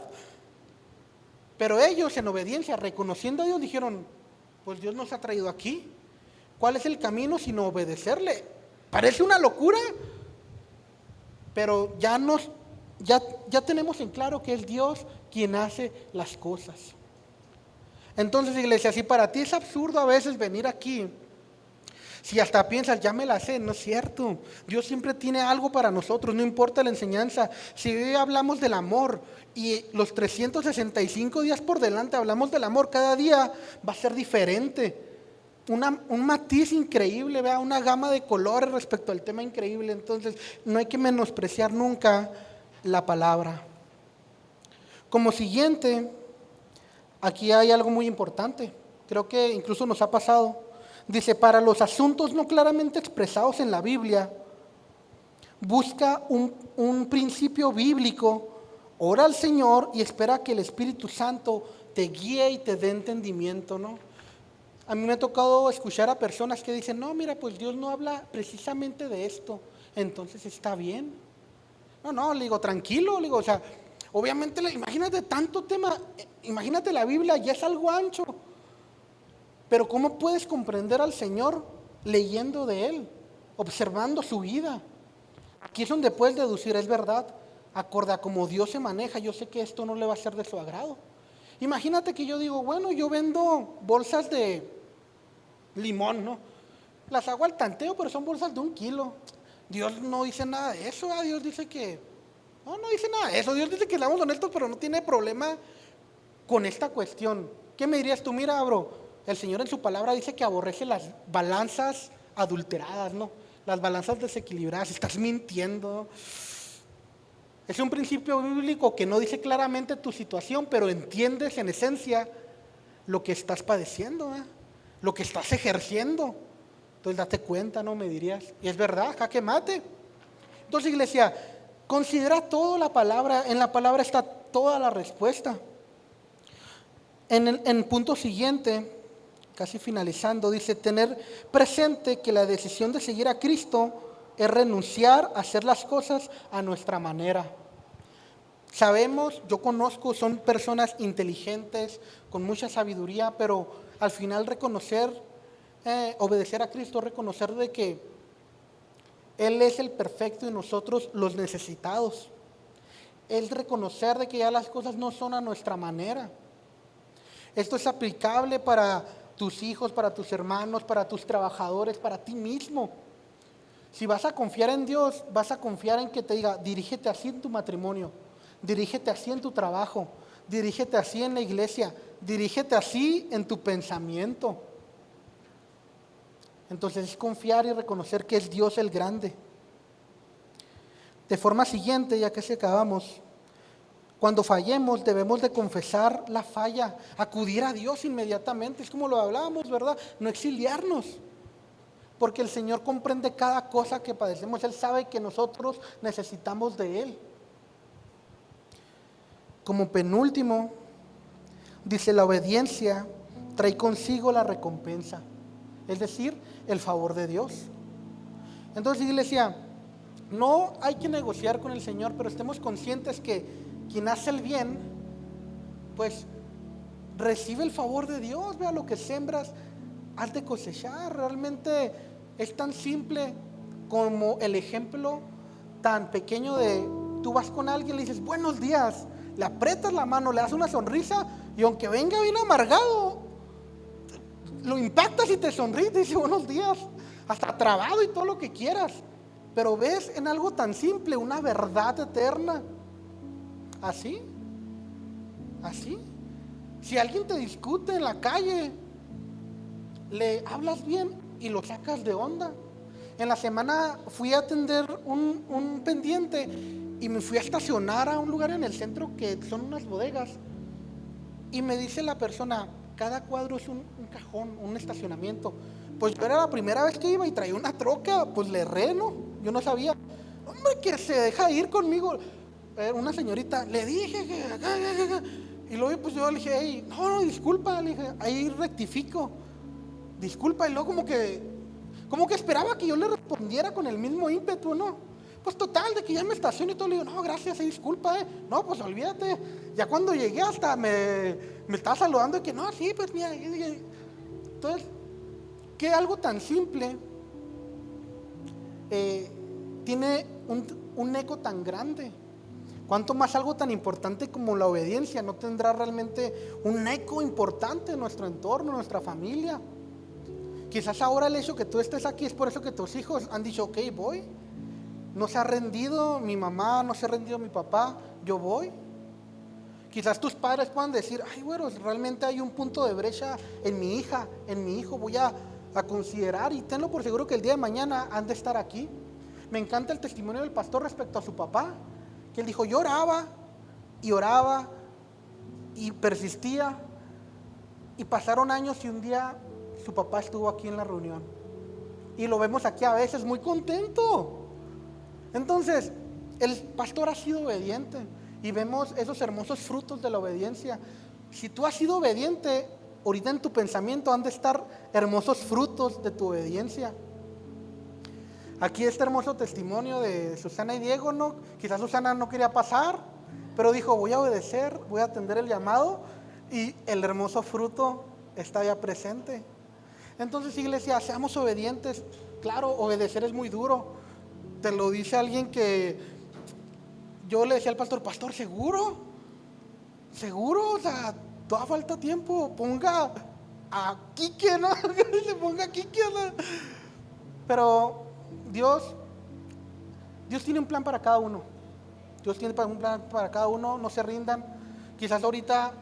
Pero ellos en obediencia, reconociendo a Dios, dijeron, pues Dios nos ha traído aquí. ¿Cuál es el camino sino obedecerle? Parece una locura, pero ya tenemos en claro que es Dios quien hace las cosas. Entonces, iglesia, si para ti es absurdo a veces venir aquí, si hasta piensas, ya me la sé, no es cierto. Dios siempre tiene algo para nosotros, no importa la enseñanza. Si hoy hablamos del amor y los 365 días por delante hablamos del amor, cada día va a ser diferente. Un matiz increíble, una gama de colores respecto al tema increíble. Entonces no hay que menospreciar nunca la palabra. Como siguiente, aquí hay algo muy importante, creo que incluso nos ha pasado. Dice, para los asuntos no claramente expresados en la Biblia, busca un principio bíblico, ora al Señor y espera que el Espíritu Santo te guíe y te dé entendimiento, ¿no? A mí me ha tocado escuchar a personas que dicen, no, mira, pues Dios no habla precisamente de esto, entonces está bien. No, le digo, tranquilo, le digo, o sea, obviamente, imagínate tanto tema, imagínate la Biblia, ya es algo ancho, pero ¿cómo puedes comprender al Señor leyendo de Él, observando su vida? Aquí es donde puedes deducir, es verdad, acorde a cómo Dios se maneja, yo sé que esto no le va a ser de su agrado. Imagínate que yo digo, bueno, yo vendo bolsas de limón, ¿no? Las hago al tanteo, pero son bolsas de 1 kilo. Dios no dice nada de eso, Dios dice que, no dice nada de eso, Dios dice que seamos honestos, pero no tiene problema con esta cuestión. ¿Qué me dirías tú? Mira, bro, El Señor en su palabra dice que aborrece las balanzas adulteradas, ¿no? Las balanzas desequilibradas. Estás mintiendo. Es un principio bíblico que no dice claramente tu situación, pero entiendes en esencia lo que estás padeciendo, ¿eh? Lo que estás ejerciendo. Entonces date cuenta, ¿no? Me dirías. Y es verdad, jaque mate. Entonces, iglesia, considera toda la palabra. En la palabra está toda la respuesta. En el punto siguiente, casi finalizando, dice: tener presente que la decisión de seguir a Cristo es renunciar a hacer las cosas a nuestra manera. Sabemos, yo conozco, son personas inteligentes, con mucha sabiduría, pero al final obedecer a Cristo, reconocer de que Él es el perfecto y nosotros los necesitados. Es reconocer de que ya las cosas no son a nuestra manera. Esto es aplicable para tus hijos, para tus hermanos, para tus trabajadores, para ti mismo. Si vas a confiar en Dios, vas a confiar en que te diga: dirígete así en tu matrimonio, dirígete así en tu trabajo, dirígete así en la iglesia, dirígete así en tu pensamiento. Entonces es confiar y reconocer que es Dios el grande. De forma siguiente, ya que se acabamos, cuando fallemos debemos de confesar la falla, acudir a Dios inmediatamente, es como lo hablábamos, ¿verdad? No exiliarnos, porque el Señor comprende cada cosa que padecemos. Él sabe que nosotros necesitamos de Él. Como penúltimo, dice: la obediencia trae consigo la recompensa, es decir, el favor de Dios. Entonces, iglesia, no hay que negociar con el Señor, pero estemos conscientes que quien hace el bien, pues recibe el favor de Dios. Vea, lo que siembras, has de cosechar. Realmente es tan simple como el ejemplo tan pequeño de: tú vas con alguien, le dices buenos días, le aprietas la mano, le das una sonrisa, y aunque venga bien amargado, lo impactas y te sonríe, te dice buenos días, hasta trabado y todo lo que quieras. Pero ves en algo tan simple una verdad eterna. Así. Si alguien te discute en la calle, le hablas bien y lo sacas de onda. En la semana fui a atender un pendiente y me fui a estacionar a un lugar en el centro que son unas bodegas. Y me dice la persona: cada cuadro es un cajón, un estacionamiento. Pues yo era la primera vez que iba y traía una troca, pues le erré, ¿no? Yo no sabía. Hombre, que se deja ir conmigo. Una señorita, le dije que... Y luego pues yo le dije: hey, no, disculpa, le dije, ahí rectifico. Disculpa. Y luego como que esperaba que yo le respondiera con el mismo ímpetu, ¿no? Pues total, de que ya me estacioné y todo, le digo: no, gracias, disculpa, no, pues olvídate. Ya cuando llegué hasta me estaba saludando, y que no, sí, pues mira. Entonces, que algo tan simple tiene un eco tan grande. Cuanto más algo tan importante como la obediencia no tendrá realmente un eco importante en nuestro entorno, en nuestra familia. Quizás ahora el hecho que tú estés aquí es por eso que tus hijos han dicho: ok, voy. No se ha rendido mi mamá, no se ha rendido mi papá, yo voy. Quizás tus padres puedan decir: ay, bueno, realmente hay un punto de brecha en mi hija, en mi hijo, voy a considerar, y tenlo por seguro que el día de mañana han de estar aquí. Me encanta el testimonio del pastor respecto a su papá, que él dijo: yo oraba y persistía, y pasaron años y un día su papá estuvo aquí en la reunión, y lo vemos aquí a veces muy contento. Entonces, el pastor ha sido obediente y vemos esos hermosos frutos de la obediencia. Si tú has sido obediente, ahorita en tu pensamiento han de estar hermosos frutos de tu obediencia. Aquí este hermoso testimonio de Susana y Diego, ¿no? Quizás Susana no quería pasar, pero dijo: voy a obedecer, voy a atender el llamado, y el hermoso fruto está ya presente. Entonces, iglesia, seamos obedientes. Claro, obedecer es muy duro. Te lo dice alguien que yo le decía al pastor: pastor, ¿seguro? O sea, todavía falta tiempo, ponga a Quique, ¿no? Se ponga a Quique, ¿no? Pero Dios tiene un plan para cada uno. Dios tiene un plan para cada uno, no se rindan. Quizás ahorita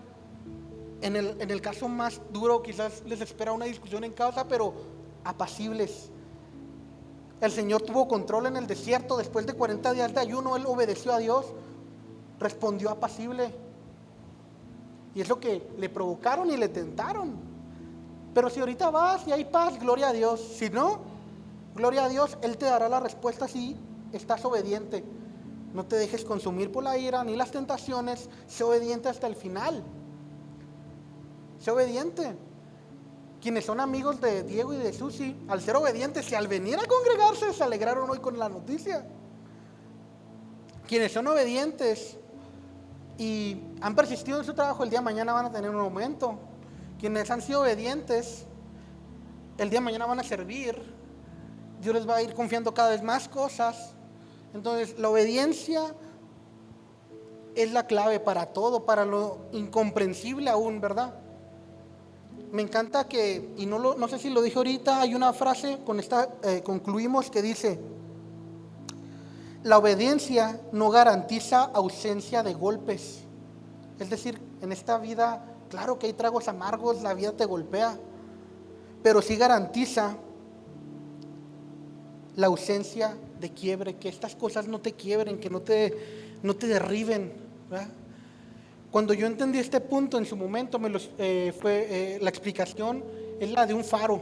En el caso más duro, quizás les espera una discusión en casa, pero apacibles. El Señor tuvo control en el desierto. Después de 40 días de ayuno, Él obedeció a Dios, respondió apacible. Y es lo que le provocaron y le tentaron. Pero si ahorita vas y hay paz, gloria a Dios. Si no, gloria a Dios, Él te dará la respuesta si estás obediente. No te dejes consumir por la ira ni las tentaciones. Sé obediente hasta el final. Sé obediente. Quienes son amigos de Diego y de Susi, al ser obedientes y al venir a congregarse, se alegraron hoy con la noticia. Quienes son obedientes y han persistido en su trabajo, el día de mañana van a tener un aumento. Quienes han sido obedientes, el día de mañana van a servir. Dios les va a ir confiando cada vez más cosas. Entonces, la obediencia es la clave para todo, para lo incomprensible aún, ¿verdad? Me encanta que, y no sé si lo dije ahorita, hay una frase, con esta concluimos, que dice: la obediencia no garantiza ausencia de golpes. Es decir, en esta vida, claro que hay tragos amargos, la vida te golpea, pero sí garantiza la ausencia de quiebre, que estas cosas no te quiebren, que no te derriben, ¿verdad? Cuando yo entendí este punto en su momento, la explicación es la de un faro.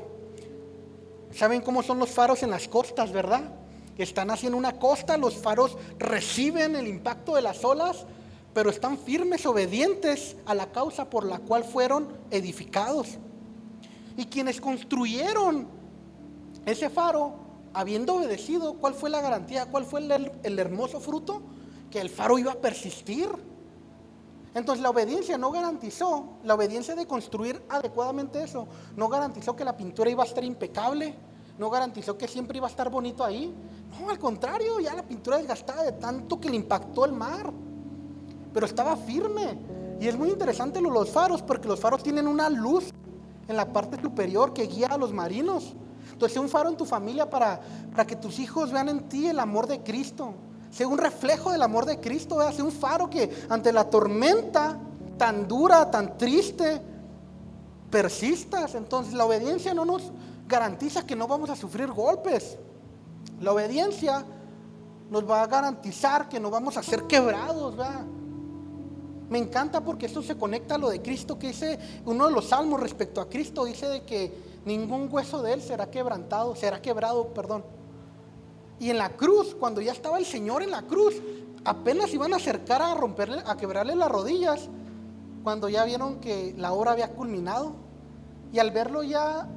¿Saben cómo son los faros en las costas, verdad? Están haciendo una costa, los faros reciben el impacto de las olas, pero están firmes, obedientes a la causa por la cual fueron edificados. Y quienes construyeron ese faro, habiendo obedecido, ¿cuál fue la garantía? ¿Cuál fue el hermoso fruto? Que el faro iba a persistir. Entonces la obediencia no garantizó, la obediencia de construir adecuadamente eso, no garantizó que la pintura iba a estar impecable, no garantizó que siempre iba a estar bonito ahí. No, al contrario, ya la pintura desgastada de tanto que le impactó el mar, pero estaba firme. Y es muy interesante los faros, porque los faros tienen una luz en la parte superior que guía a los marinos. Entonces, sea un faro en tu familia para que tus hijos vean en ti el amor de Cristo. Sea un reflejo del amor de Cristo, ¿verdad? Sea un faro que ante la tormenta tan dura, tan triste, persistas. Entonces la obediencia no nos garantiza que no vamos a sufrir golpes. La obediencia nos va a garantizar que no vamos a ser quebrados, ¿verdad? Me encanta porque esto se conecta a lo de Cristo, que dice uno de los salmos respecto a Cristo, dice de que ningún hueso de Él será quebrado. Y en la cruz, cuando ya estaba el Señor en la cruz, apenas iban a acercar a quebrarle las rodillas, cuando ya vieron que la obra había culminado. Y al verlo ya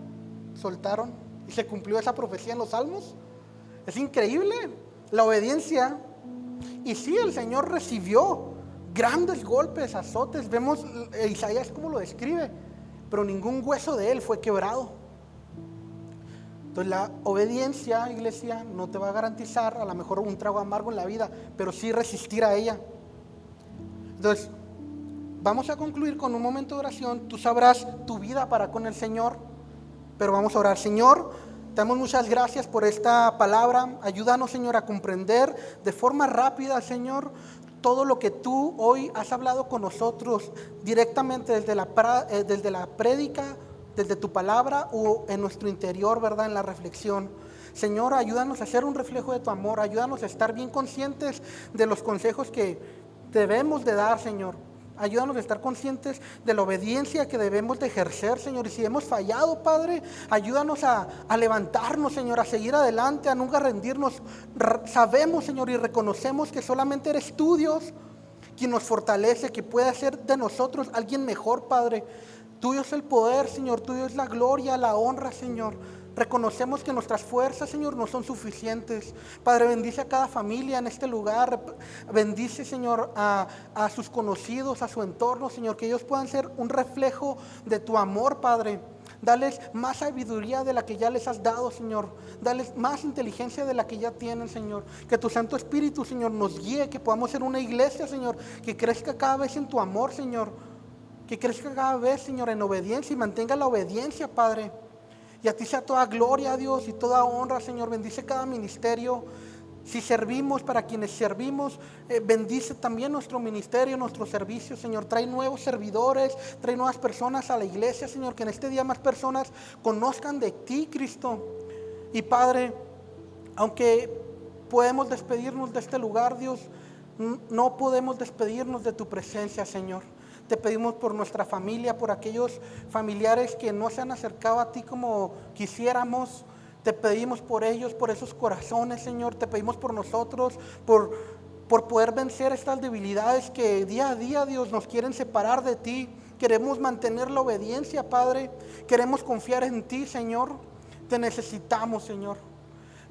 soltaron y se cumplió esa profecía en los salmos. Es increíble la obediencia. Y sí, el Señor recibió grandes golpes, azotes. Vemos Isaías cómo lo describe, pero ningún hueso de Él fue quebrado. Entonces la obediencia, iglesia, no te va a garantizar a lo mejor un trago amargo en la vida, pero sí resistir a ella. Entonces, vamos a concluir con un momento de oración. Tú sabrás tu vida para con el Señor, pero vamos a orar. Señor, te damos muchas gracias por esta palabra. Ayúdanos, Señor, a comprender de forma rápida, Señor, todo lo que tú hoy has hablado con nosotros directamente desde la prédica, desde tu palabra o en nuestro interior, ¿verdad? En la reflexión. Señor, ayúdanos a ser un reflejo de tu amor, ayúdanos a estar bien conscientes de los consejos que debemos de dar, Señor. Ayúdanos a estar conscientes de la obediencia que debemos de ejercer, Señor. Y si hemos fallado, Padre, ayúdanos a levantarnos, Señor, a seguir adelante, a nunca rendirnos. Sabemos, Señor, y reconocemos que solamente eres tú, Dios, quien nos fortalece, que puede hacer de nosotros alguien mejor, Padre. Tuyo es el poder, Señor, tuyo es la gloria, la honra, Señor. Reconocemos que nuestras fuerzas, Señor, no son suficientes. Padre, bendice a cada familia en este lugar. Bendice, Señor, a sus conocidos, a su entorno, Señor, que ellos puedan ser un reflejo de tu amor, Padre. Dales más sabiduría de la que ya les has dado, Señor. Dales más inteligencia de la que ya tienen, Señor. Que tu Santo Espíritu, Señor, nos guíe, que podamos ser una iglesia, Señor, que crezca cada vez en tu amor, Señor. Que crezca cada vez, Señor, en obediencia y mantenga la obediencia, Padre. Y a ti sea toda gloria, Dios, y toda honra, Señor. Bendice cada ministerio. Si servimos, para quienes servimos, bendice también nuestro ministerio, nuestro servicio, Señor. Trae nuevos servidores, trae nuevas personas a la iglesia, Señor. Que en este día más personas conozcan de ti, Cristo. Y Padre, aunque podemos despedirnos de este lugar, Dios, no podemos despedirnos de tu presencia, Señor. Te pedimos por nuestra familia, por aquellos familiares que no se han acercado a ti como quisiéramos. Te pedimos por ellos, por esos corazones, Señor. Te pedimos por nosotros, por poder vencer estas debilidades que día a día, Dios, nos quieren separar de ti. Queremos mantener la obediencia, Padre. Queremos confiar en ti, Señor. Te necesitamos, Señor.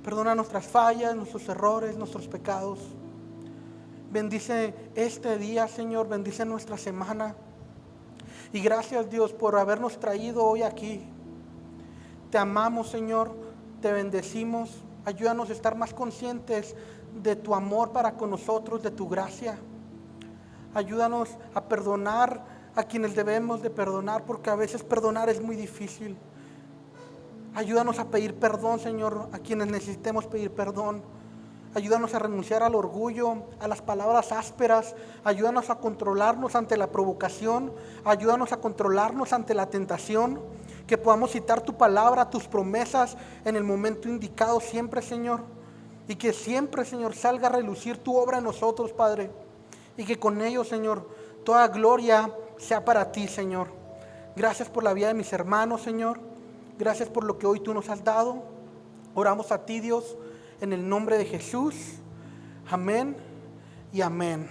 Perdona nuestras fallas, nuestros errores, nuestros pecados. Bendice este día, Señor. Bendice nuestra semana. Y gracias, Dios, por habernos traído hoy aquí. Te amamos, Señor. Te bendecimos. Ayúdanos a estar más conscientes de tu amor para con nosotros, de tu gracia. Ayúdanos a perdonar a quienes debemos de perdonar, porque a veces perdonar es muy difícil. Ayúdanos a pedir perdón, Señor, a quienes necesitemos pedir perdón. Ayúdanos a renunciar al orgullo, a las palabras ásperas. Ayúdanos a controlarnos ante la provocación. Ayúdanos a controlarnos ante la tentación. Que podamos citar tu palabra, tus promesas en el momento indicado siempre, Señor. Y que siempre, Señor, salga a relucir tu obra en nosotros, Padre. Y que con ello, Señor, toda gloria sea para ti, Señor. Gracias por la vida de mis hermanos, Señor. Gracias por lo que hoy tú nos has dado. Oramos a ti, Dios, en el nombre de Jesús. Amén y amén.